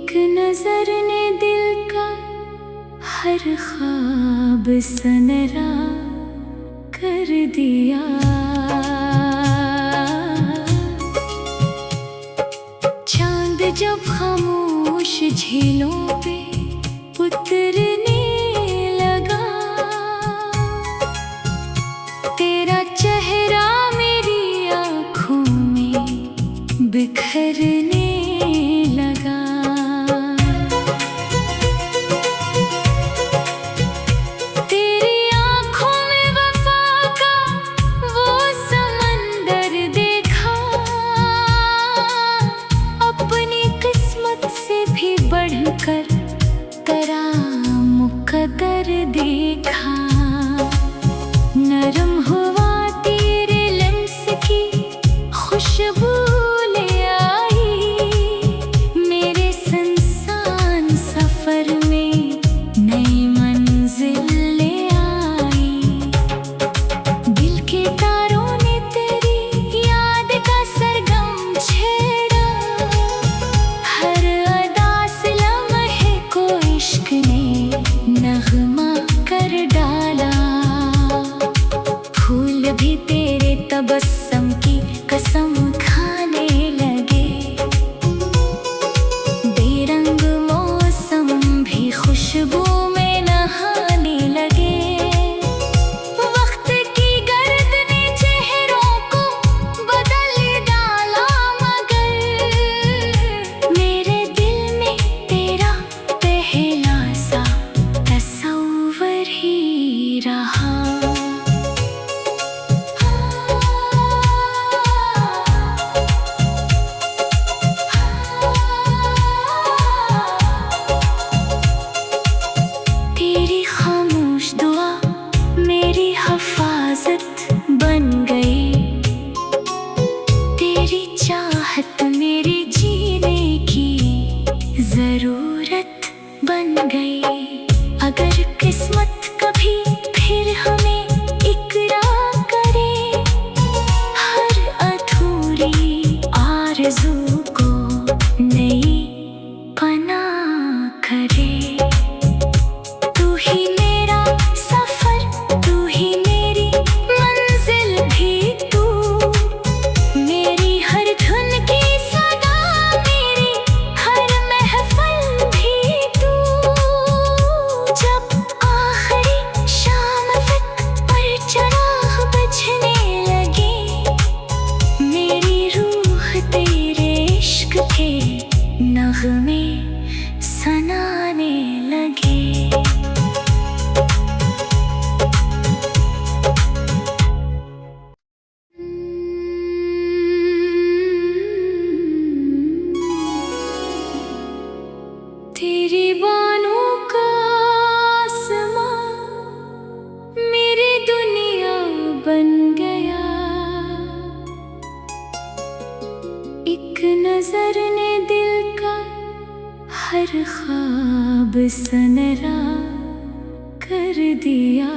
एक नजर ने दिल का हर ख्वाब सनरा कर दिया। चांद जब खामोश झीलों पे उतरने लगा, तेरा चेहरा मेरी आँखों में बिखरने लगा। तेरी आँखों में वफा का वो समंदर देखा, अपनी किस्मत से भी बढ़कर तेरा मुकद्दर देखा। नरम हुआ तेरे लम्स की खुशबू ले आई, मेरे सुनसान सफर में नई मंजिल ले आई। दिल के तारों ने तेरी याद का सरगम छेड़ा, हर अदा से लम्हे को इश्क ने नगमा कर डाला। फूल भी तेरे तबस्सुम की कसम खाने लगे, बेरंग मौसम भी खुशबू में नहाने लगे। वक्त की गर्द ने चेहरों को बदल डाला, मगर मेरे दिल में तेरा पहला सा तस्वीर ही रहा। तेरी खामोश दुआ मेरी हिफाजत बन गई, तेरी चाहत मेरे जीने की जरूरत बन गई। अगर किस्मत कभी फिर हमें इकरार करे, हर अधूरी आरज़ू को नई पनाह करे। तू ही मेरा सफर, तू ही मेरी मंजिल भी तू, मेरी हर धुन की सदा, मेरी हर महफिल भी तू। जब आखिरी शाम तक पर चिराग बुझने लगे, मेरी रूह तेरे इश्क के नगमे सुनाने लगे। तेरी बानों का आसमां मेरी दुनिया बन गया, एक नजर ने दिल का हर ख्वाब सनरा कर दिया।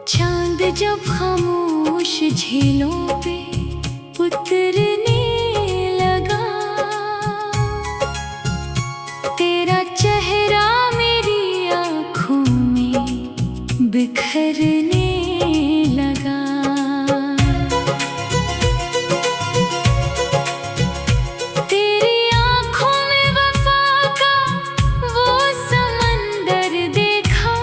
चांद जब खामोश झीलों पे उतरने लगा, तेरा चेहरा मेरी आँखों में बिखरने लगा। तेरी आँखों में वफा का वो समंदर देखा,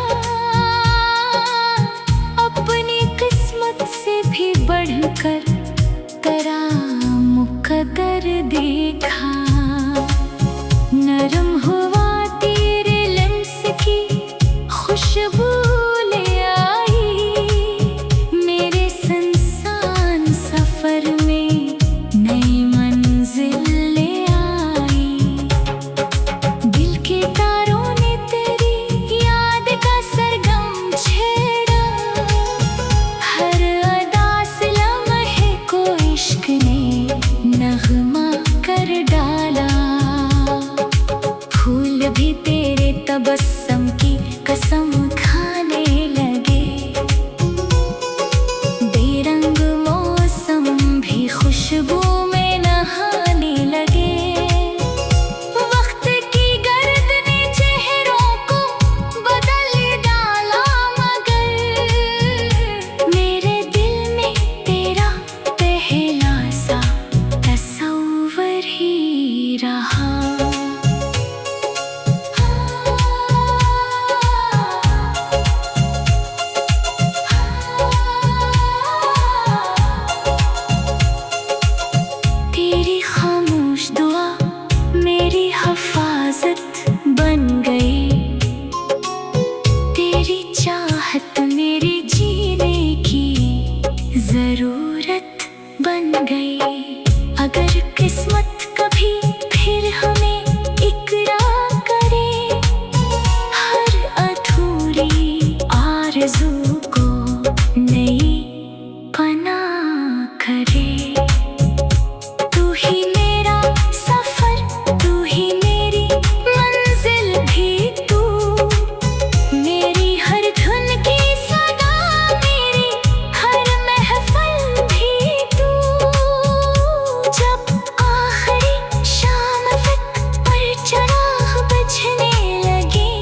अपनी किस्मत से भी बढ़कर तेरा मुकद्दर देखा। नरम हुआ तेरे लम्स की खुशबू ले आई, मेरे सुनसान सफर में नई मंजिल ले आई। दिल के तारों ने तेरी याद का सरगम छेड़ा, हर अदा से लम्हे को इश्क ने नगमा कर डाला। फूल जरूरत बन गई। अगर किस्मत कभी फिर हमें इकरार करे, हर अधूरी आरज़ू को नई पनाह करे। तू ही मेरा सफर, तू ही मेरी मंजिल भी तू, मेरी हर धुन की सदा, मेरी हर महफिल भी तू। जब आखिरी शाम तक पर चिराग बुझने लगे,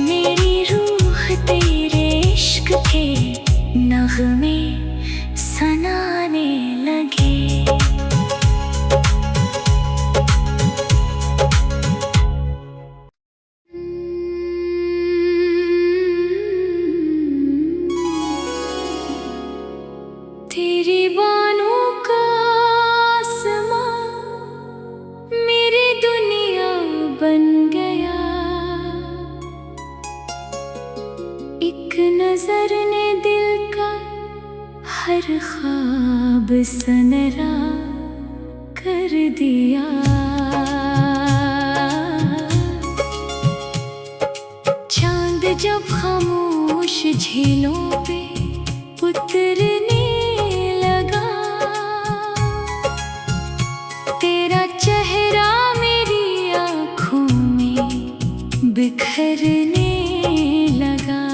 मेरी रूह तेरे इश्क के नगमे सुनाने लगे। तेरी बानों का आसमां मेरी दुनिया बन गया। एक नजर ने दिल का हर ख्वाब सनरा कर दिया। चांद जब खामोश झीलों पे उतरने लगा, तेरा चेहरा मेरी आँखों में बिखरने लगा।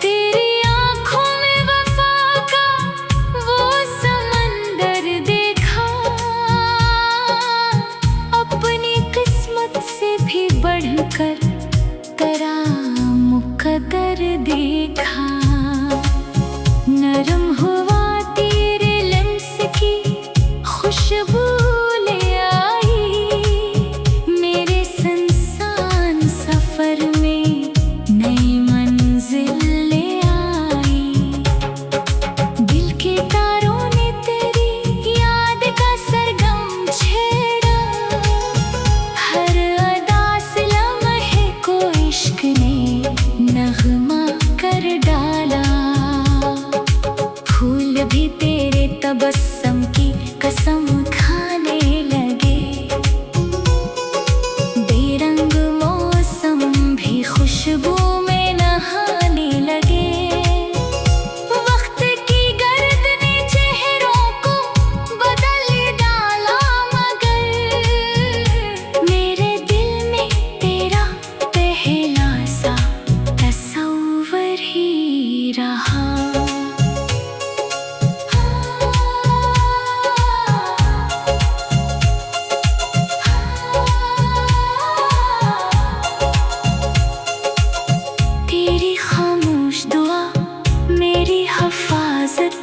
तेरी आँखों में वफा का वो समंदर देखा, अपनी किस्मत से भी बढ़कर तेरा मुकद्दर देखा। नरम हुआ तेरे लिम्स की खुशबू ले आई, मेरे सुनसान सफर में नई मंजिल ले आई। दिल के तारों ने तेरी याद का सरगम छेड़ा, हर अदा से लम्हे को इश्क ने नगमा कर डाला। फूल भी तेरे तबस्सुम की कसम खाने लगे, बेरंग मौसम भी खुशबू में नहाने लगे। वक्त की गर्द ने चेहरों को बदल डाला, मगर मेरे दिल में तेरा पहला सा तस्वर ही रहा। तेरी खामोश दुआ मेरी हिफाजत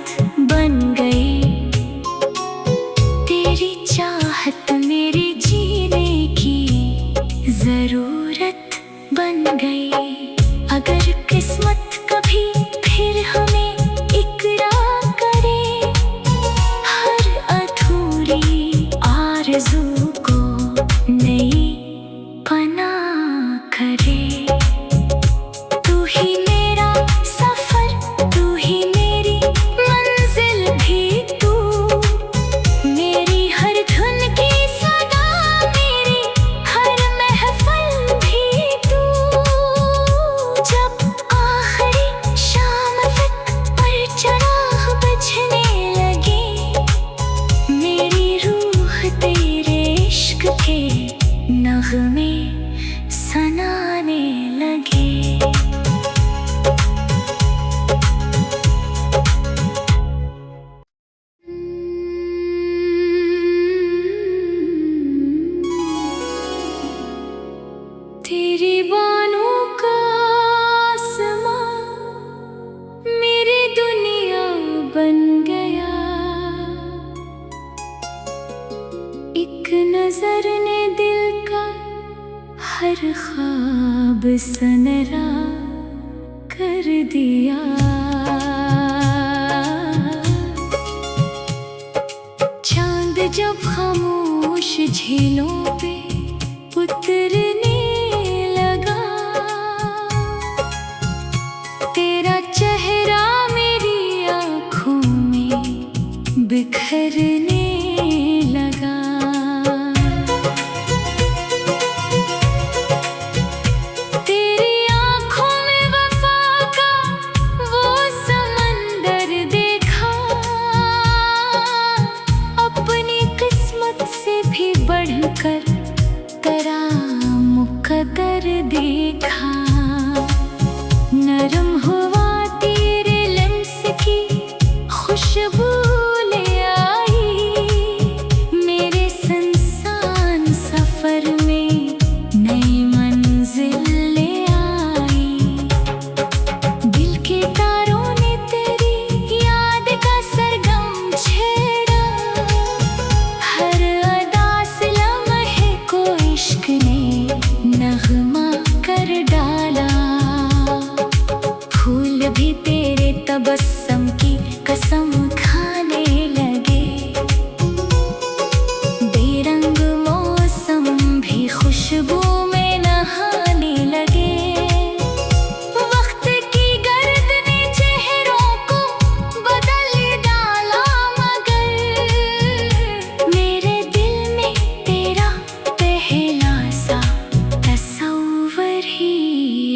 बन गई, तेरी चाहत मेरे जीने की जरूरत बन गई। अगर किस्मत कभी फिर हमें इकरार करे, हर अधूरी आरज़ू को नई पनाह करे। तू ही मेरा सफर, तू ही मेरी मंजिल भी तू, मेरी हर धुन की सदा, मेरी हर महफिल भी तू। जब आखिरी शाम तक पर चिराग बुझने लगे, मेरी रूह तेरे इश्क के नगमे सुनाने लगे। तेरी बानों का आसमां मेरी दुनिया बन गया। एक नजर ने दिल का हर ख्वाब सनरा कर दिया। चांद जब खामोश झीलों पे उतरने लगा,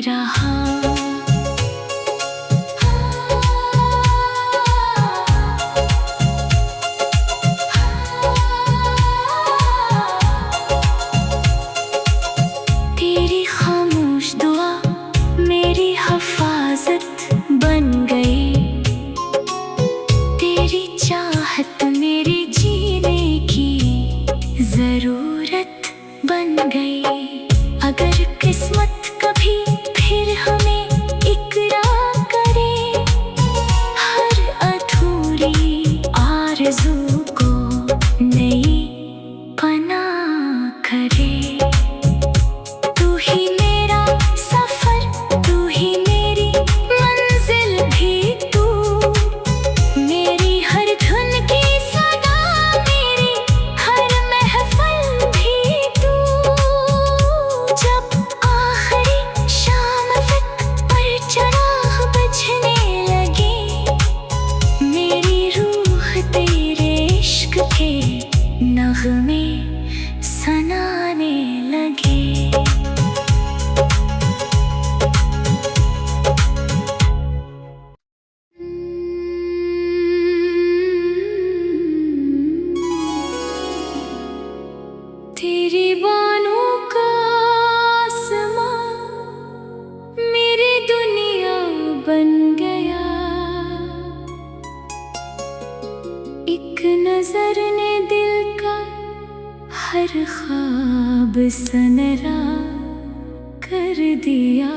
रहा। तेरी खामोश दुआ मेरी हिफाजत बन गई, तेरी चाहत मेरे जीने की जरूरत बन गई। अगर किस्मत कभी फिर हमें इकरार करे, हर अधूरी आरज़ू को नई पनाह करे। तू ही मेरा सफर, तू ही मेरी मंजिल भी तू, मेरी हर धुन की सदा, मेरी हर महफिल भी तू। जब आखिरी शाम तक पर चिराग बुझने लगे, मेरी रूह तेरे इश्क के नगमे सुनाने लगे। तेरी बानों का आसमां मेरी दुनिया बन गया, एक नजर ने दिल का हर ख्वाब सनरा कर दिया।